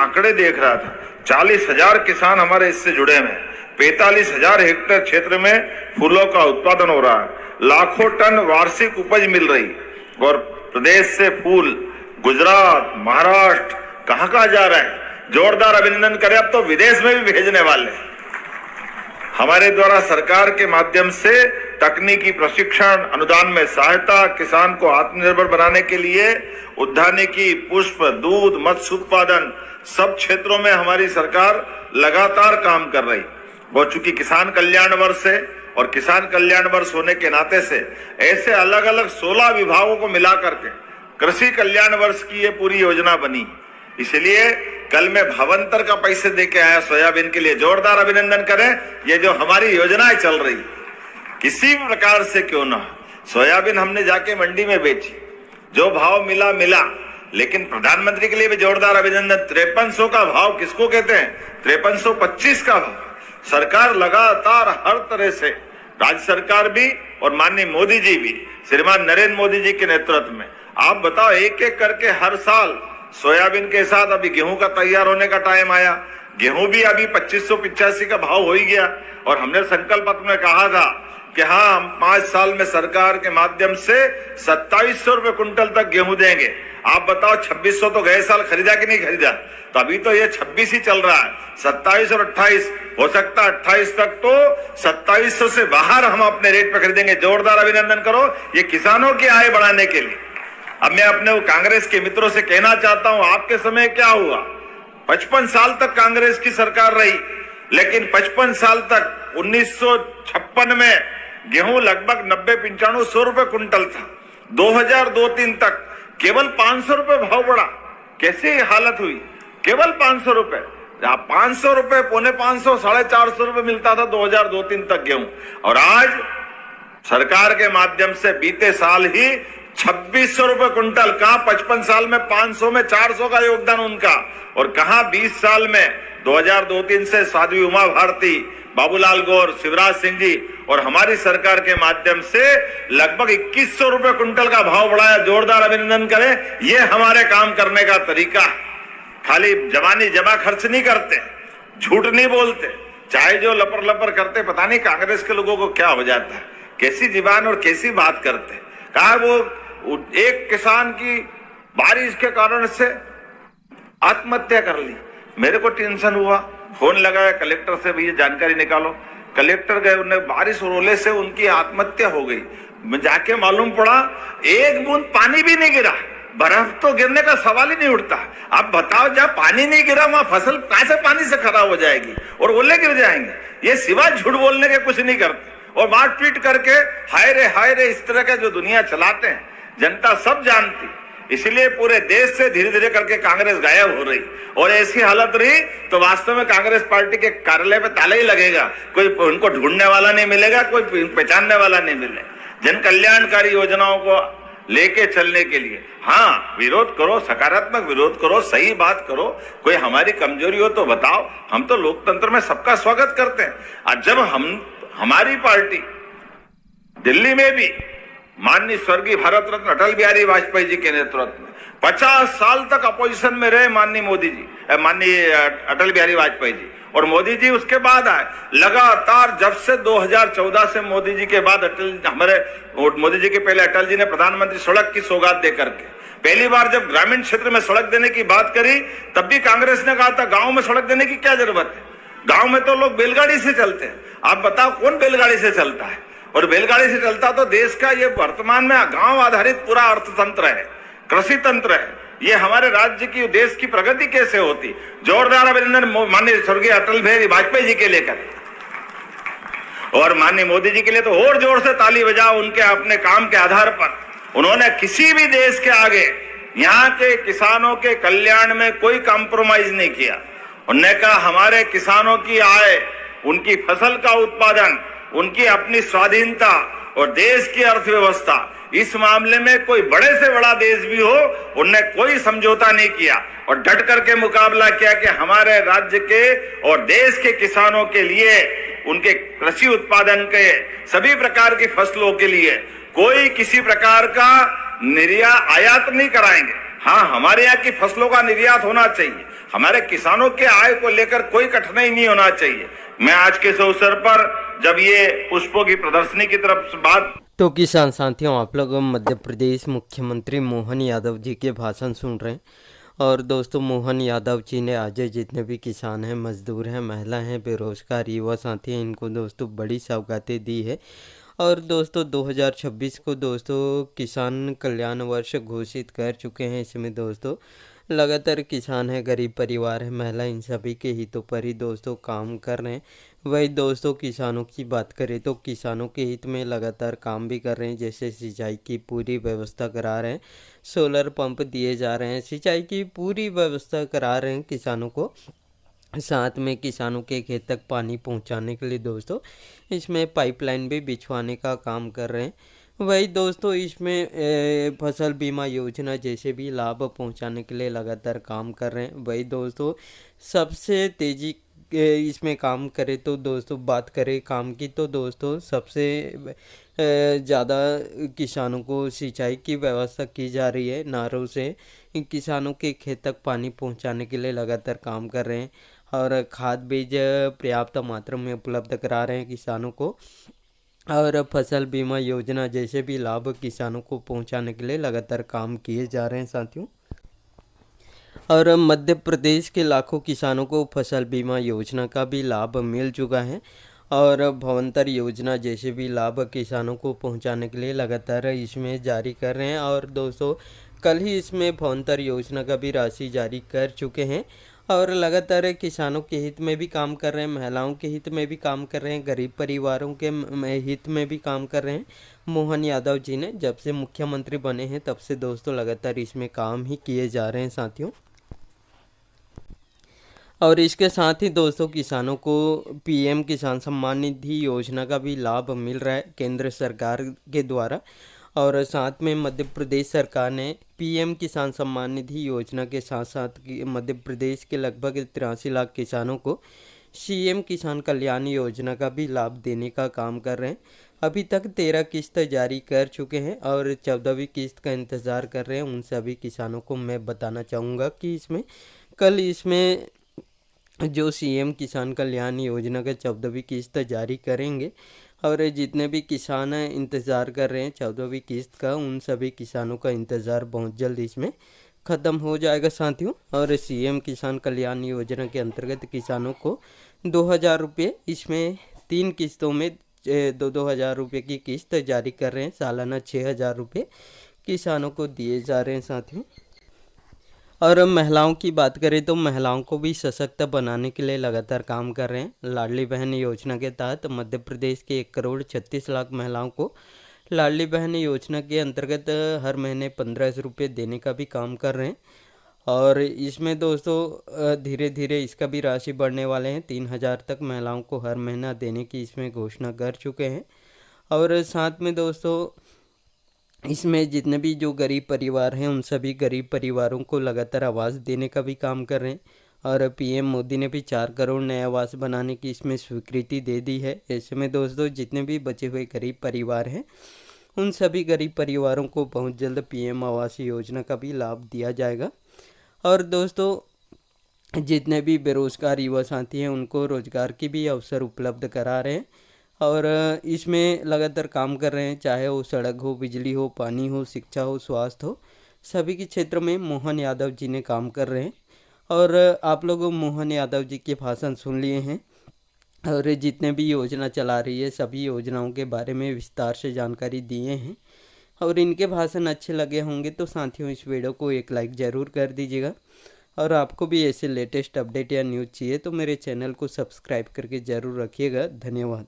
आंकड़े देख रहा था, 40,000 किसान हमारे इससे जुड़े हुए हैं, 45,000 हेक्टेयर क्षेत्र में फूलों का उत्पादन हो रहा है, लाखों टन वार्षिक उपज मिल रही, और प्रदेश से फूल गुजरात, महाराष्ट्र कहां जा रहे हैं। जोरदार अभिनंदन करें। अब तो विदेश में भी भेजने वाले। हमारे द्वारा सरकार के माध्यम से तकनीकी प्रशिक्षण, अनुदान में सहायता, किसान को आत्मनिर्भर बनाने के लिए उद्यानिकी, पुष्प, दूध, मत्स्य उत्पादन सब क्षेत्रों में हमारी सरकार लगातार काम कर रही। वो चूंकि किसान कल्याण वर्ष है और किसान कल्याण वर्ष होने के नाते से ऐसे अलग अलग 16 विभागों को मिला करके कृषि कल्याण वर्ष की ये पूरी योजना बनी। इसलिए कल मैं भावंतर का पैसे दे के आया सोयाबीन के लिए। जोरदार अभिनंदन करें। ये जो हमारी योजनाएं चल रही, किसी भी प्रकार से क्यों ना, सोयाबीन हमने जाके मंडी में बेची, जो भाव मिला मिला। लेकिन प्रधानमंत्री के लिए भी जोरदार अभिनंदन। 5300 का भाव किसको कहते हैं? 5325 का भाव। सरकार लगातार हर तरह से, राज्य सरकार भी और माननीय मोदी जी भी, श्रीमान नरेंद्र मोदी जी के नेतृत्व में, आप बताओ, एक एक करके हर साल सोयाबीन के साथ अभी गेहूं का तैयार होने का टाइम आया। गेहूं भी अभी 2585 का भाव हो ही गया। और हमने संकल्प पत्र में कहा था कि हाँ, हम 5 साल में सरकार के माध्यम से 2700 रुपए कुंटल तक गेहूं देंगे। आप बताओ, 2600 तो गए साल खरीदा कि नहीं खरीदा? तो अभी तो ये 26 ही चल रहा है। 27 और 28 हो सकता है 28 तक तो 2700 से बाहर हम अपने रेट पे खरीदेंगे। जोरदार अभिनंदन करो, ये किसानों की आय बढ़ाने के लिए। अब मैं अपने कांग्रेस के मित्रों से कहना चाहता हूं, आपके समय क्या हुआ? 55 साल तक कांग्रेस की सरकार रही, लेकिन 55 साल तक 1956 में गेहूं लगभग 90-95 रुपए कुंटल था। 2002-03 तक केवल 500 रुपए भाव बढ़ा। कैसे हालत हुई? केवल 500 रुपए, 500 रुपए, 450, 450 रुपए मिलता था 2002-03 तक गेहूं। और आज सरकार के माध्यम से बीते साल ही 2600 रुपए कुंटल। कहां 55 साल में 500 में 400 का योगदान उनका, और कहां 20 साल में 2002-03 से साध्वी उमा भारती, बाबूलाल गौर, शिवराज सिंह जी और हमारी सरकार के माध्यम से लगभग 2100 रुपए कुंटल का भाव बढ़ाया। जोरदार अभिनंदन करें। ये हमारे काम करने का तरीका है। खाली जवानी जमा खर्च नहीं करते, झूठ नहीं बोलते, चाहे जो लपर लपर करते। पता नहीं कांग्रेस के लोगों को क्या हो जाता है, कैसी जीवान और कैसी बात करते। कहा वो एक किसान की बारिश के कारण से आत्महत्या कर ली। मेरे को टेंशन हुआ, फोन लगाया कलेक्टर से, भैया जानकारी निकालो। कलेक्टर गए, उन्हें बारिश और ओले से उनकी आत्महत्या हो गई। मैं जाके मालूम पड़ा, एक बूंद पानी भी नहीं गिरा। बर्फ तो गिरने का सवाल ही नहीं उठता। आप बताओ, जब पानी नहीं गिरा वहां फसल कहां से पानी से खराब हो जाएगी और ओले गिर जाएंगे। ये सिवाय झूठ बोलने के कुछ नहीं करते और मारपीट करके हाय रे इस तरह का जो दुनिया चलाते हैं, जनता सब जानती। इसलिए पूरे देश से धीरे धीरे करके कांग्रेस गायब हो रही, और ऐसी हालत रही तो वास्तव में कांग्रेस पार्टी के कार्यालय पे ताला ही लगेगा। कोई उनको ढूंढने वाला नहीं मिलेगा, कोई पहचानने वाला नहीं मिलेगा। जन कल्याणकारी योजनाओं को लेके चलने के लिए हाँ, विरोध करो, सकारात्मक विरोध करो, सही बात करो। कोई हमारी कमजोरी हो तो बताओ। हम तो लोकतंत्र में सबका स्वागत करते हैं। और जब हमारी पार्टी दिल्ली में भी माननीय स्वर्गीय भारत रत्न अटल बिहारी वाजपेयी जी के नेतृत्व में 50 साल तक अपोजिशन में रहे माननीय मोदी जी, माननीय अटल बिहारी वाजपेयी जी, और मोदी जी उसके बाद आए। लगातार जब से 2014 से मोदी जी के बाद मोदी जी के पहले अटल जी ने प्रधानमंत्री सड़क की सौगात दे करके पहली बार जब ग्रामीण क्षेत्र में सड़क देने की बात करी, तब भी कांग्रेस ने कहा था गांव में सड़क देने की क्या जरूरत है, गांव में तो लोग बैलगाड़ी से चलते हैं। आप बताओ कौन बैलगाड़ी से चलता है? और बैलगाड़ी से चलता तो देश का ये वर्तमान में गांव आधारित पूरा अर्थतंत्र है, कृषि तंत्र है। ये हमारे राज्य की, देश की प्रगति कैसे होती? जोरदार अभिनंदन माननीय स्वर्गीय अटल बिहारी वाजपेयी जी के लेकर, और माननीय मोदी जी के लिए तो और जोर से ताली बजाओ। उनके अपने काम के आधार पर उन्होंने किसी भी देश के आगे यहाँ के किसानों के कल्याण में कोई कॉम्प्रोमाइज नहीं किया। उन्होंने कहा हमारे किसानों की आय, उनकी फसल का उत्पादन, उनकी अपनी स्वाधीनता और देश की अर्थव्यवस्था, इस मामले में कोई बड़े से बड़ा देश भी हो, उनने कोई समझौता नहीं किया और डट करके मुकाबला किया कि हमारे राज्य के और देश के किसानों के लिए, उनके कृषि उत्पादन के सभी प्रकार की फसलों के लिए कोई किसी प्रकार का निर्यात आयात नहीं कराएंगे। हाँ, हमारे यहाँ की फसलों का निर्यात होना चाहिए, हमारे किसानों के आय को लेकर कोई कठिनाई नहीं होना चाहिए। मैं आज के इस अवसर पर जब ये पुष्पों की प्रदर्शनी की तरफ बात तो किसान साथियों, आप लोग मध्य प्रदेश मुख्यमंत्री मोहन यादव जी के भाषण सुन रहे हैं। और दोस्तों, मोहन यादव जी ने आज जितने भी किसान हैं, मजदूर हैं, महिला हैं, बेरोजगार युवा साथी हैं, इनको दोस्तों बड़ी सौगातें दी है। और दोस्तों 2026 को दोस्तों किसान कल्याण वर्ष घोषित कर चुके हैं। इसमें दोस्तों लगातार किसान है, गरीब परिवार है, महिला, इन सभी के हितों पर ही दोस्तों काम कर रहे हैं। वही दोस्तों किसानों की बात करें तो किसानों के हित में लगातार काम भी कर रहे हैं। जैसे सिंचाई की पूरी व्यवस्था करा रहे हैं, सोलर पंप दिए जा रहे हैं, सिंचाई की पूरी व्यवस्था करा रहे हैं किसानों को। साथ में किसानों के खेत तक पानी पहुंचाने के लिए दोस्तों इसमें पाइपलाइन भी बिछवाने का काम कर रहे हैं। वही दोस्तों इसमें फसल बीमा योजना जैसे भी लाभ पहुंचाने के लिए लगातार काम कर रहे हैं। वही दोस्तों सबसे तेज़ी इसमें काम करें तो दोस्तों बात करें काम की तो दोस्तों सबसे ज़्यादा किसानों को सिंचाई की व्यवस्था की जा रही है। नारों से किसानों के खेत तक पानी पहुंचाने के लिए लगातार काम कर रहे हैं। और खाद बीज पर्याप्त मात्रा में उपलब्ध करा रहे हैं किसानों को। और फसल बीमा योजना जैसे भी लाभ किसानों को पहुंचाने के लिए लगातार काम किए जा रहे हैं साथियों। और मध्य प्रदेश के लाखों किसानों को फसल बीमा योजना का भी लाभ मिल चुका है। और भवंतर योजना जैसे भी लाभ किसानों को पहुंचाने के लिए लगातार इसमें जारी कर रहे हैं। और दोस्तों कल ही इसमें भवंतर योजना का भी राशि जारी कर चुके हैं। और लगातार किसानों के हित में भी काम कर रहे हैं, महिलाओं के हित में भी काम कर रहे हैं, गरीब परिवारों के हित में भी काम कर रहे हैं। मोहन यादव जी ने जब से मुख्यमंत्री बने हैं तब से दोस्तों लगातार इसमें काम ही किए जा रहे हैं साथियों। और इसके साथ ही दोस्तों किसानों को पीएम किसान सम्मान निधि योजना का भी लाभ मिल रहा है केंद्र सरकार के द्वारा। और साथ में मध्य प्रदेश सरकार ने पीएम किसान सम्मान निधि योजना के साथ साथ मध्य प्रदेश के लगभग 83 लाख किसानों को सीएम किसान कल्याण योजना का भी लाभ देने का काम कर रहे हैं। अभी तक 13 किस्त जारी कर चुके हैं और 14वीं किस्त का इंतज़ार कर रहे हैं। उन सभी किसानों को मैं बताना चाहूँगा कि इसमें जो सीएम किसान कल्याण योजना का 14वीं किस्त जारी करेंगे। और जितने भी किसान इंतज़ार कर रहे हैं 14वीं किस्त का, उन सभी किसानों का इंतज़ार बहुत जल्द इसमें ख़त्म हो जाएगा साथियों। और सीएम किसान कल्याण योजना के अंतर्गत किसानों को 2,000 रुपये, इसमें 3 किस्तों में 2,000 रुपये की किस्त जारी कर रहे हैं। सालाना 6,000 रुपये किसानों को दिए जा रहे हैं साथियों। और महिलाओं की बात करें तो महिलाओं को भी सशक्त बनाने के लिए लगातार काम कर रहे हैं। लाडली बहन योजना के तहत मध्य प्रदेश के 1,36,00,000 महिलाओं को लाडली बहन योजना के अंतर्गत हर महीने 1,500 रुपये देने का भी काम कर रहे हैं। और इसमें दोस्तों धीरे धीरे इसका भी राशि बढ़ने वाले हैं। 3,000 तक महिलाओं को हर महीना देने की इसमें घोषणा कर चुके हैं। और साथ में दोस्तों इसमें जितने भी जो गरीब परिवार हैं उन सभी गरीब परिवारों को लगातार आवास देने का भी काम कर रहे हैं। और पीएम मोदी ने भी 4 करोड़ नए आवास बनाने की इसमें स्वीकृति दे दी है। ऐसे में दोस्तों जितने भी बचे हुए गरीब परिवार हैं उन सभी गरीब परिवारों को बहुत जल्द पीएम आवास योजना का भी लाभ दिया जाएगा। और दोस्तों जितने भी बेरोजगार युवा साथी हैं उनको रोजगार की भी अवसर उपलब्ध करा रहे हैं। और इसमें लगातार काम कर रहे हैं, चाहे वो सड़क हो, बिजली हो, पानी हो, शिक्षा हो, स्वास्थ्य हो, सभी के क्षेत्र में मोहन यादव जी ने काम कर रहे हैं। और आप लोग मोहन यादव जी के भाषण सुन लिए हैं। और जितने भी योजना चला रही है सभी योजनाओं के बारे में विस्तार से जानकारी दिए हैं। और इनके भाषण अच्छे लगे होंगे तो साथियों इस वीडियो को एक लाइक ज़रूर कर दीजिएगा। और आपको भी ऐसे लेटेस्ट अपडेट या न्यूज़ चाहिए तो मेरे चैनल को सब्सक्राइब करके ज़रूर रखिएगा। धन्यवाद।